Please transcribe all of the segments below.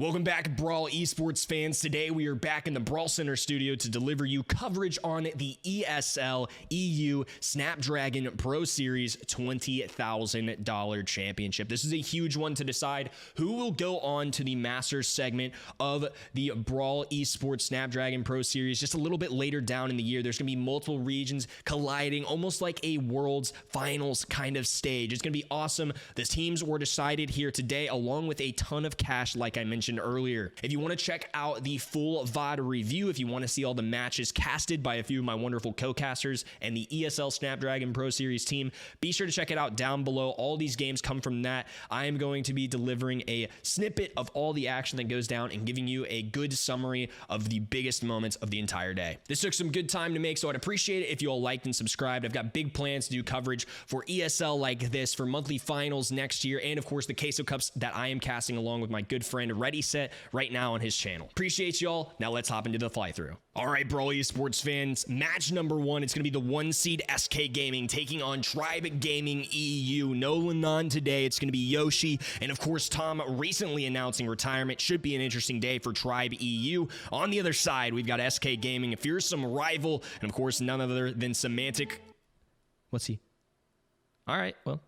Welcome back, Brawl Esports fans. Today we are back in the Brawl Center studio to deliver you coverage on the ESL EU Snapdragon Pro Series $20,000 championship. This is a huge one to decide who will go on to the Masters segment of the Brawl Esports Snapdragon Pro Series. Just a little bit later down in the year, there's going to be multiple regions colliding, almost like a World's Finals kind of stage. It's going to be awesome. The teams were decided here today, along with a ton of cash, like I mentioned earlier. If you want to check out the full VOD review, if you want to see all the matches casted by a few of my wonderful co-casters and the ESL Snapdragon Pro Series team, be sure to check it out down below. All these games come from that. I am going to be delivering a snippet of all the action that goes down and giving you a good summary of the biggest moments of the entire day. This took some good time to make, so I'd appreciate it if you all liked and subscribed. I've got big plans to do coverage for ESL like this, for monthly finals next year, and of course the Queso Cups that I am casting along with my good friend Ready Set right now on his channel. Appreciate y'all. Now let's hop into the fly through. All right, Brawl Esports fans, match number one. It's going to be the 1 seed SK Gaming taking on Tribe Gaming EU. No Lanon today. It's going to be Yoshi. And of course, Tom recently announcing retirement. Should be an interesting day for Tribe EU. On the other side, we've got SK Gaming, a fearsome rival. And of course, none other than Semantic. What's he? All right, well,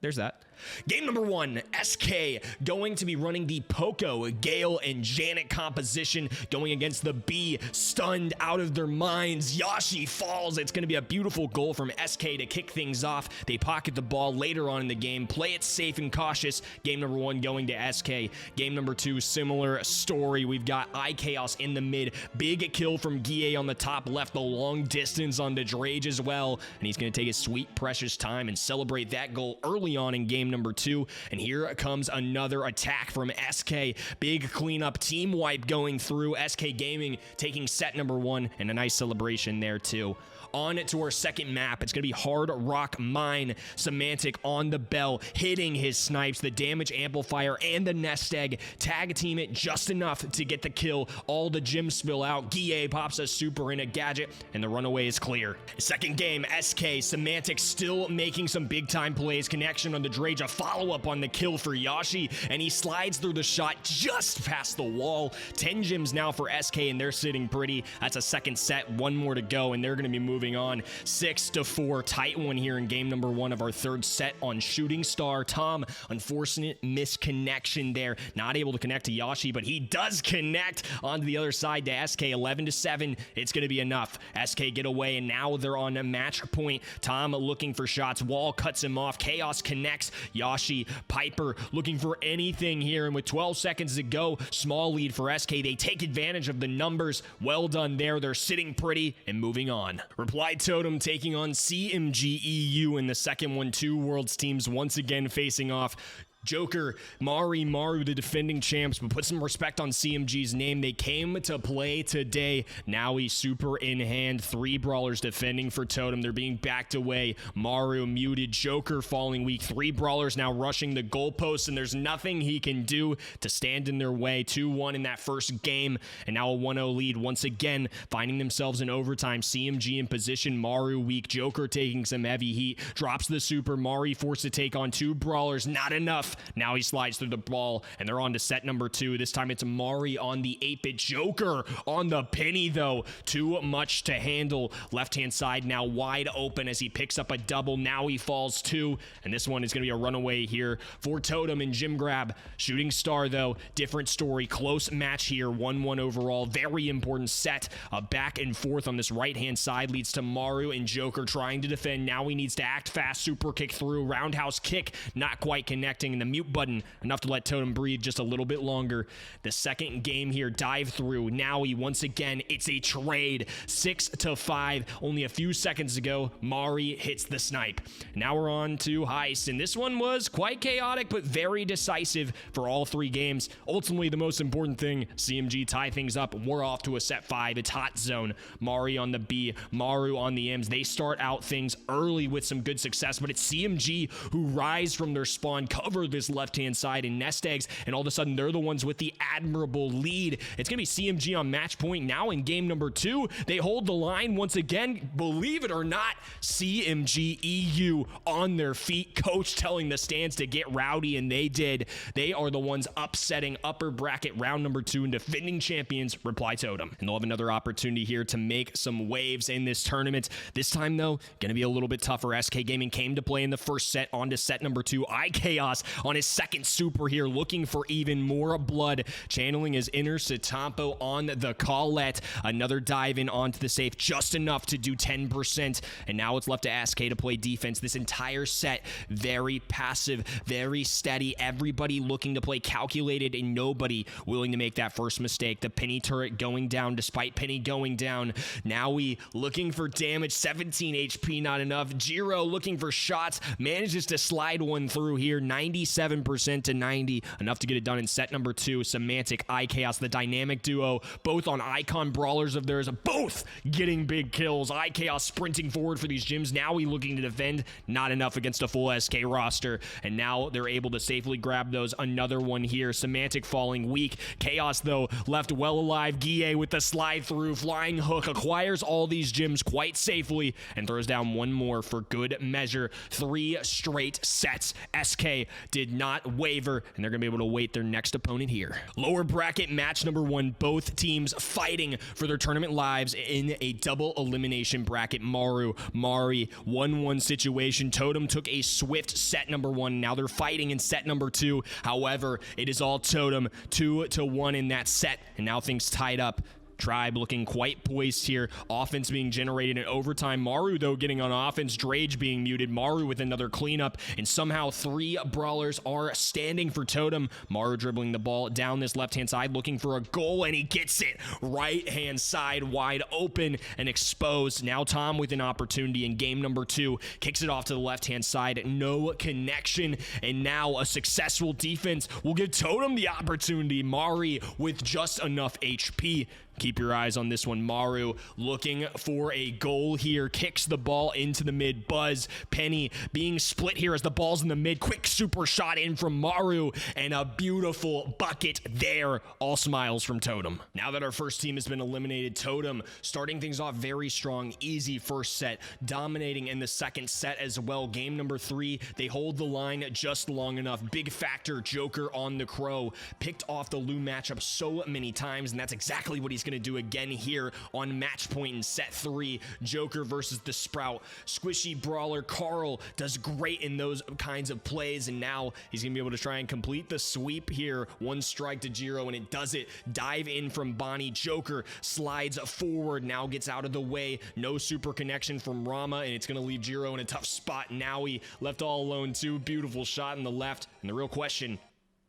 there's that. Game number one, SK going to be running the Poco, Gale, and Janet composition, going against the B, stunned out of their minds. Yoshi falls. It's going to be a beautiful goal from SK to kick things off. They pocket the ball later on in the game. Play it safe and cautious. Game number one going to SK. Game number two, similar story. We've got iChaos in the mid. Big kill from Guille on the top left, the long distance on the Drage as well. And he's going to take his sweet, precious time and celebrate that goal early on in game number two. And here comes another attack from SK. Big cleanup, team wipe going through. SK Gaming taking set number one, and a nice celebration there too. On to our second map. It's going to be Hard Rock Mine. Semantic on the bell, hitting his snipes, the damage amplifier, and the nest egg. Tag team it just enough to get the kill. All the gems spill out. Guille pops a super in a gadget, and the runaway is clear. Second game, SK. Semantic still making some big time plays. Connection on the Drage, a follow-up on the kill for Yoshi, and he slides through the shot just past the wall. 10 gems now for SK, and they're sitting pretty. That's a second set, one more to go, and they're going to be moving on. 6-4, tight one here in game number one of our third set on Shooting Star. Tom, unfortunate misconnection there, not able to connect to Yoshi, but he does connect onto the other side to SK. 11-7, it's going to be enough. SK get away, and now they're on a match point. Tom looking for shots, wall cuts him off. Chaos connects. Yoshi, Piper looking for anything here, and with 12 seconds to go, small lead for SK. They take advantage of the numbers. Well done there. They're sitting pretty and moving on. Reply Totem taking on CMG EU in the second one. Two worlds teams once again facing off. Joker, Maru, the defending champs, but put some respect on CMG's name. They came to play today. Now he's super in hand. 3 brawlers defending for Totem. They're being backed away. Maru muted. Joker falling weak. 3 brawlers now rushing the goalposts, and there's nothing he can do to stand in their way. 2-1 in that first game, and now a 1-0 lead. Once again, finding themselves in overtime. CMG in position. Maru weak. Joker taking some heavy heat. Drops the super. Mari forced to take on 2 brawlers. Not enough. Now he slides through the ball, and they're on to set number 2. This time it's Mari on the 8-bit. Joker on the penny, though. Too much to handle. Left-hand side now wide open as he picks up a double. Now he falls 2, and this one is going to be a runaway here for Totem and Jim Grab. Shooting Star, though, different story. Close match here. 1-1 overall. Very important set. Back and forth on this right-hand side leads to Maru and Joker trying to defend. Now he needs to act fast. Super kick through. Roundhouse kick. Not quite connecting. And the mute button enough to let Totem breathe just a little bit longer. The second game here, dive through. Now he once again, it's a trade. 6-5. Only a few seconds ago, Mari hits the snipe. Now we're on to Heist, and this one was quite chaotic but very decisive for all 3 games. Ultimately, the most important thing, CMG tie things up. We're off to a set 5. It's hot zone. Mari on the B, Maru on the M's. They start out things early with some good success, but it's CMG who rise from their spawn, cover this left-hand side in nest eggs, and all of a sudden they're the ones with the admirable lead. It's going to be CMG on match point now in game number 2. They hold the line once again. Believe it or not, CMG EU on their feet. Coach telling the stands to get rowdy, and they did. They are the ones upsetting upper bracket round number 2 and defending champions Reply Totem. And they'll have another opportunity here to make some waves in this tournament. This time, though, going to be a little bit tougher. SK Gaming came to play in the first set, on to set number 2. iChaos on his second super here, looking for even more blood, channeling his inner Satampo on the Colette. Another dive in onto the safe, just enough to do 10%. And now it's left to SK to play defense this entire set. Very passive, very steady. Everybody looking to play calculated and nobody willing to make that first mistake. The Penny turret going down despite Penny going down. Now we looking for damage, 17 HP, not enough. Jiro looking for shots, manages to slide one through here, 97% to 90, enough to get it done in set number 2. Semantic, iChaos, the dynamic duo, both on icon brawlers of theirs, both getting big kills. iChaos sprinting forward for these gyms. Now we looking to defend, not enough against a full SK roster, and now they're able to safely grab those. Another one here. Semantic falling weak. Chaos, though, left well alive. Guille with the slide through, flying hook, acquires all these gyms quite safely, and throws down one more for good measure. 3 straight sets. SK did not waver, and they're going to be able to wait their next opponent here. Lower bracket match number 1. Both teams fighting for their tournament lives in a double elimination bracket. Mari 1-1 situation. Totem took a swift set number 1. Now they're fighting in set number 2. However, it is all Totem, 2-1 in that set, and now things tied up. Tribe looking quite poised here. Offense being generated in overtime. Maru, though, getting on offense. Drage being muted. Maru with another cleanup. And somehow 3 brawlers are standing for Totem. Maru dribbling the ball down this left-hand side, looking for a goal, and he gets it. Right-hand side wide open and exposed. Now Tom with an opportunity in game number 2. Kicks it off to the left-hand side. No connection. And now a successful defense will give Totem the opportunity. Mari with just enough HP. Keep your eyes on this one. Maru looking for a goal here. Kicks the ball into the mid. Buzz. Penny being split here as the ball's in the mid. Quick super shot in from Maru. And a beautiful bucket there. All smiles from Totem. Now that our first team has been eliminated, Totem starting things off very strong. Easy first set. Dominating in the second set as well. Game number 3. They hold the line just long enough. Big factor. Joker on the Crow. Picked off the Lou matchup so many times. And that's exactly what he's going to do again here on match point in set 3. Joker versus the Sprout. Squishy brawler Carl does great in those kinds of plays, and now he's gonna be able to try and complete the sweep here. 1 strike to Jiro, and it does it. Dive in from Bonnie. Joker slides forward, now gets out of the way. No super connection from Rama, and it's gonna leave Jiro in a tough spot. Now he left all alone too. Beautiful shot in the left, and the real question,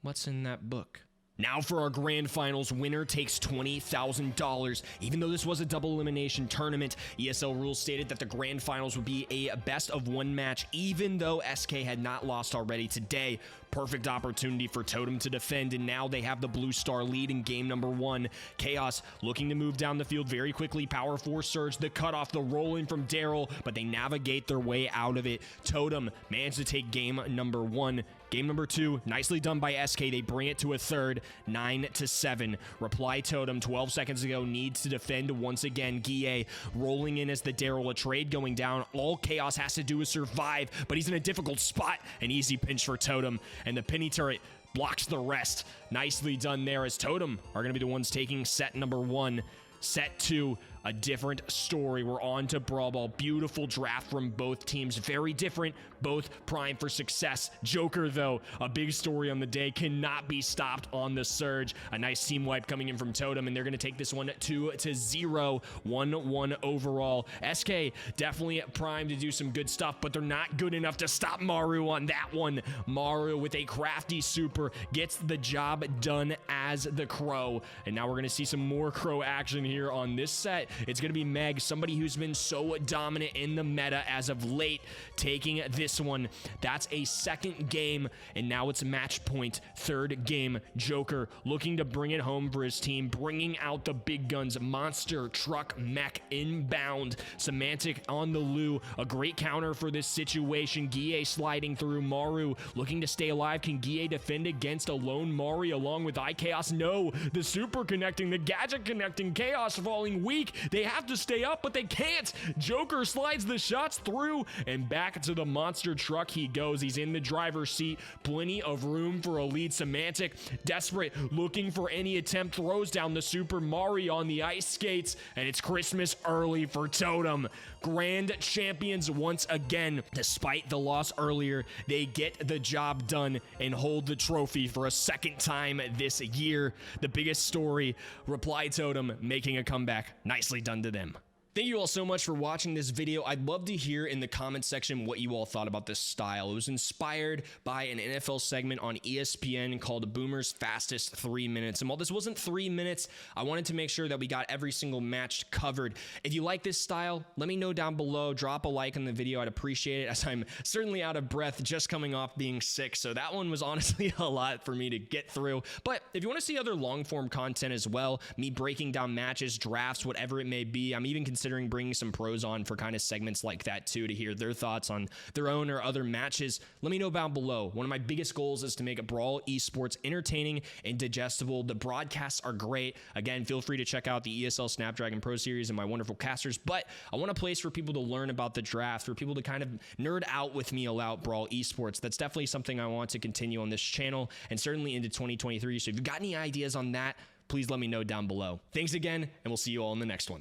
what's in that book? Now for our grand finals, winner takes $20,000. Even though this was a double elimination tournament, ESL rules stated that the grand finals would be a best of 1 match, even though SK had not lost already today. Perfect opportunity for Totem to defend, and now they have the blue star lead in game number 1. Chaos looking to move down the field very quickly. Power 4 surge, the cutoff, the roll in from Daryl, but they navigate their way out of it. Totem managed to take game number 1. Game number 2, nicely done by SK. They bring it to a third, 9-7. Reply Totem, 12 seconds ago, needs to defend once again. Guille rolling in as the Daryl, a trade going down. All Chaos has to do is survive, but he's in a difficult spot. An easy pinch for Totem, and the Penny turret blocks the rest. Nicely done there, as Totem are going to be the ones taking set number 1. Set 2, a different story. We're on to Brawl Ball. Beautiful draft from both teams. Very different, both primed for success. Joker, though, a big story on the day, cannot be stopped on the surge. A nice team wipe coming in from Totem, and they're going to take this one 2-0, 1-1 overall. SK definitely primed to do some good stuff, but they're not good enough to stop Maru on that one. Maru with a crafty super gets the job done as the Crow, and now we're going to see some more Crow action here on this set. It's going to be Meg, somebody who's been so dominant in the meta as of late, taking this one. That's a second game, and now it's match point. Third game, Joker looking to bring it home for his team, bringing out the big guns. Monster Truck Mech inbound. Semantic on the Lou. A great counter for this situation. Guille sliding through. Maru looking to stay alive. Can Guille defend against a lone Mari along with iChaos? No. The super connecting, the gadget connecting, Chaos falling weak. They have to stay up, but they can't. Joker slides the shots through, and back to the monster truck he goes. He's in the driver's seat. Plenty of room for a lead. Semantic, desperate, looking for any attempt, throws down the Super Mario on the ice skates, and it's Christmas early for Totem. Grand champions once again. Despite the loss earlier, they get the job done and hold the trophy for a second time this year. The biggest story, Reply Totem making a comeback. Nicely done to them. Thank you all so much for watching this video. I'd love to hear in the comment section what you all thought about this style. It was inspired by an NFL segment on ESPN called Boomer's Fastest 3 Minutes. And while this wasn't 3 minutes, I wanted to make sure that we got every single match covered. If you like this style, let me know down below. Drop a like on the video. I'd appreciate it, as I'm certainly out of breath just coming off being sick. So that one was honestly a lot for me to get through. But if you want to see other long form content as well, me breaking down matches, drafts, whatever it may be, I'm even considering bringing some pros on for kind of segments like that too, to hear their thoughts on their own or other matches. Let me know down below. One of my biggest goals is to make Brawl Esports entertaining and digestible. The broadcasts are great. Again, feel free to check out the ESL Snapdragon Pro Series and my wonderful casters, but I want a place for people to learn about the draft, for people to kind of nerd out with me about Brawl Esports. That's definitely something I want to continue on this channel and certainly into 2023. So if you've got any ideas on that, please let me know down below. Thanks again, and we'll see you all in the next one.